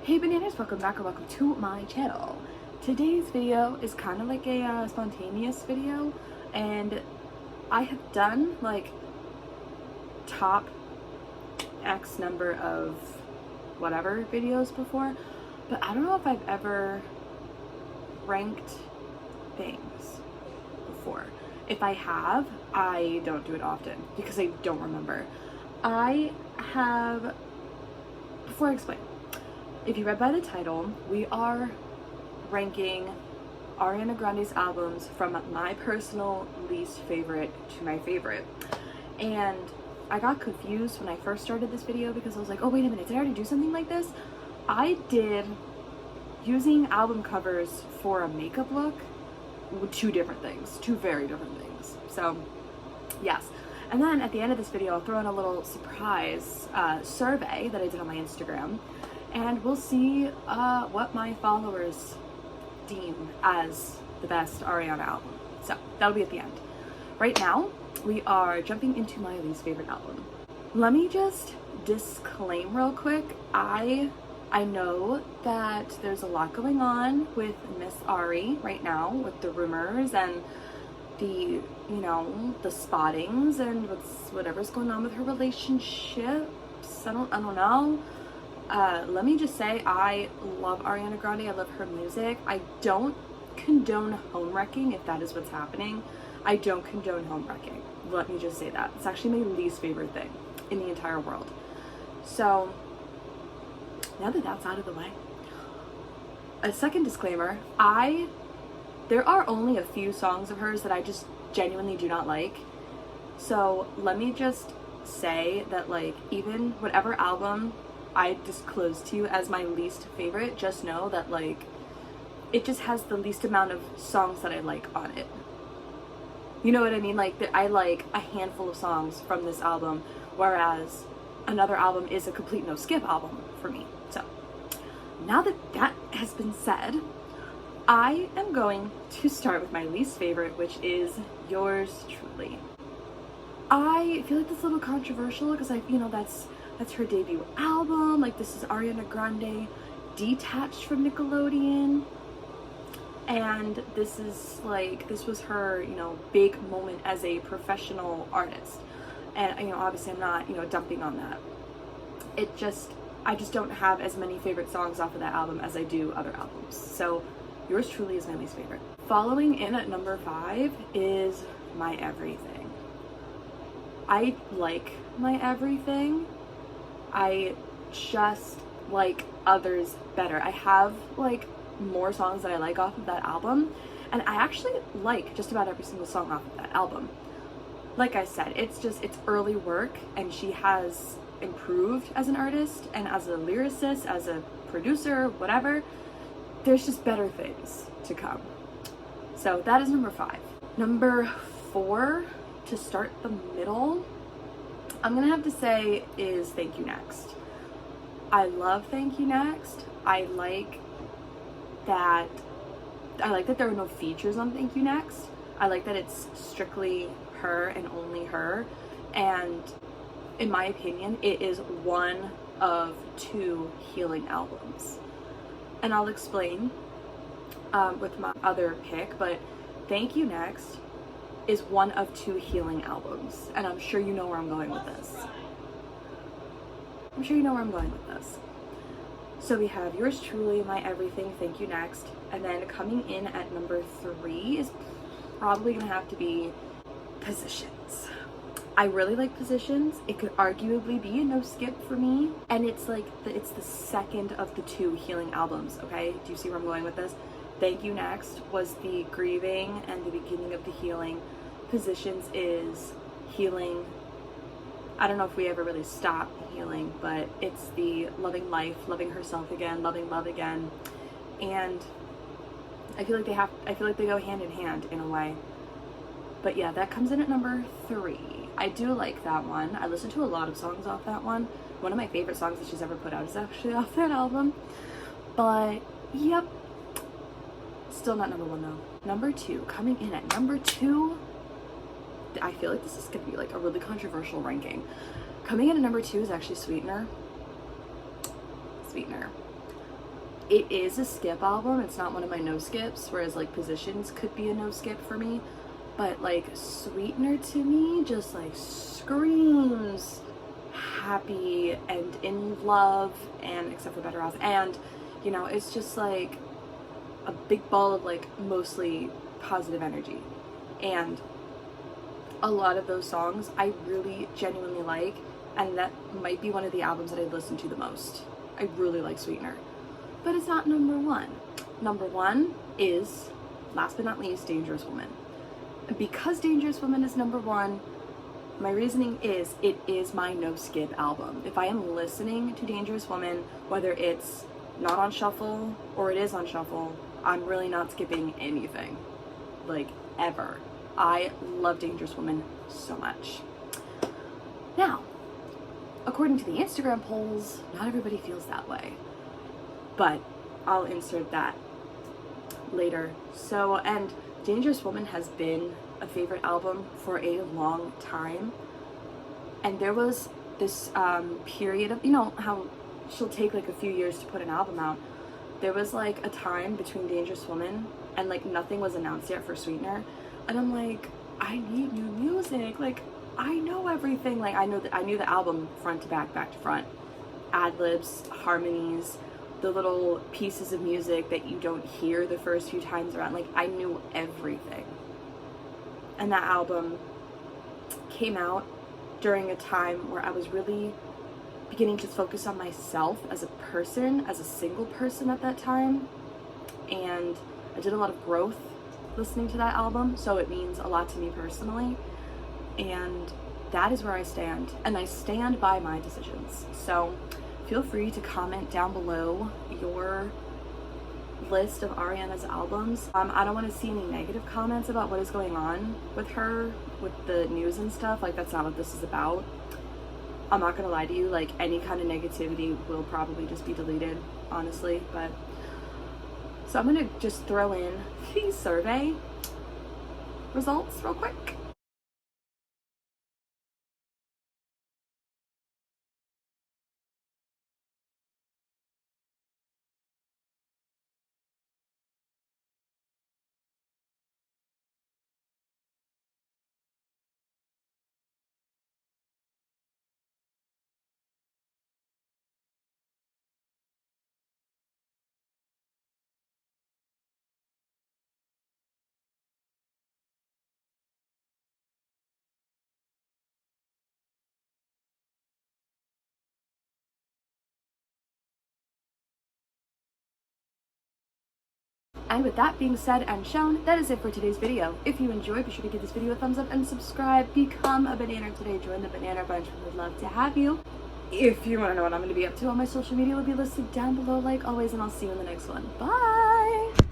Hey bananas, welcome back or welcome to my channel. Today's video is kind of like a spontaneous video, and I have done like top X number of whatever videos before, but I don't know if I've ever ranked things before. If I have, I don't do it often because I don't remember. Before I explain, if you read by the title, we are ranking Ariana Grande's albums from my personal least favorite to my favorite. And I got confused when I first started this video because I was like, oh wait a minute, did I already do something like this? I did using album covers for a makeup look, two very different things. So yes. And then at the end of this video, I'll throw in a little surprise survey that I did on my Instagram, and we'll see what my followers deem as the best Ariana album. So that'll be at the end. Right now, we are jumping into my least favorite album. Let me just disclaim real quick. I know that there's a lot going on with Miss Ari right now with the rumors and the, the spottings and whatever's going on with her relationships. I don't know. Let me just say, I love Ariana Grande. I love her music. I don't condone home wrecking if that is what's happening. I don't condone home wrecking. Let me just say that. It's actually my least favorite thing in the entire world. So now that that's out of the way, a second disclaimer, there are only a few songs of hers that I just genuinely do not like. So let me just say that, like, even whatever album I disclosed to you as my least favorite, just know that, like, it just has the least amount of songs that I like on it. You know what I mean? Like, I like a handful of songs from this album, whereas another album is a complete no-skip album for me. So now that that has been said, I am going to start with my least favorite, which is Yours Truly. I feel like that's a little controversial because that's her debut album. Like, this is Ariana Grande detached from Nickelodeon, and this was her big moment as a professional artist. And obviously I'm not dumping on that. I just don't have as many favorite songs off of that album as I do other albums. So Yours Truly is my least favorite. Following in at number 5 is My Everything. I like My Everything. I just like others better. I have like more songs that I like off of that album, and I actually like just about every single song off of that album. Like I said, it's early work, and she has improved as an artist and as a lyricist, as a producer, whatever. There's just better things to come. So that is number 5. Number 4, to start the middle, I'm gonna have to say is Thank You Next. I love Thank You Next. I like that there are no features on Thank You Next. I like that it's strictly her and only her. And in my opinion, it is one of 2 healing albums. And I'll explain with my other pick, but Thank You Next is one of 2 healing albums, and I'm sure you know where I'm going with this. So we have Yours Truly, My Everything, Thank You Next, and then coming in at number 3 is probably gonna have to be Positions. I really like Positions. It could arguably be a no skip for me, and it's the second of the 2 healing albums. Okay, do you see where I'm going with this? Thank You Next was the grieving and the beginning of the healing. Positions is healing. I don't know if we ever really stop healing, but it's the loving life, loving herself again, loving love again. And I feel like they go hand in hand in a way. But yeah, that comes in at number 3. I do like that one. I listen to a lot of songs off that one. One of my favorite songs that she's ever put out is actually off that album. But yep, still not number 1 though. Number 2, coming in at number 2, I feel like this is gonna be like a really controversial ranking. Coming in at number 2 is actually Sweetener. it is a skip album. It's not one of my no skips, whereas like Positions could be a no skip for me. But like Sweetener to me just like screams happy and in love, and except for Better Off, and you know, it's just like a big ball of like mostly positive energy. And a lot of those songs I really genuinely like, and that might be one of the albums that I listen to the most. I really like Sweetener, but it's not number one. Number one is, last but not least, Dangerous Woman. And because Dangerous Woman is number one, my reasoning is it is my no skip album. If I am listening to Dangerous Woman, whether it's not on shuffle or it is on shuffle, I'm really not skipping anything, like ever. I love Dangerous Woman so much. Now, according to the Instagram polls, not everybody feels that way, but I'll insert that later. So, and Dangerous Woman has been a favorite album for a long time, and there was this period of, you know how she'll take like a few years to put an album out. There was like a time between Dangerous Woman and like nothing was announced yet for Sweetener, and I'm like, I need new music. Like, I know everything. Like, I knew the album front to back, back to front, ad libs, harmonies, the little pieces of music that you don't hear the first few times around. Like, I knew everything. And that album came out during a time where I was really beginning to focus on myself as a person, as a single person at that time. And I did a lot of growth listening to that album, so it means a lot to me personally. And that is where I stand. And I stand by my decisions. So feel free to comment down below your list of Ariana's albums. I don't want to see any negative comments about what is going on with her, with the news and stuff. Like, that's not what this is about. I'm not gonna lie to you, like, any kind of negativity will probably just be deleted, honestly. But so I'm gonna just throw in the survey results real quick. And with that being said and shown, that is it for today's video. If you enjoyed, be sure to give this video a thumbs up and subscribe. Become a bananner today. Join the Banana Bunch. We would love to have you. If you want to know what I'm going to be up to, all my social media will be listed down below like always, and I'll see you in the next one. Bye!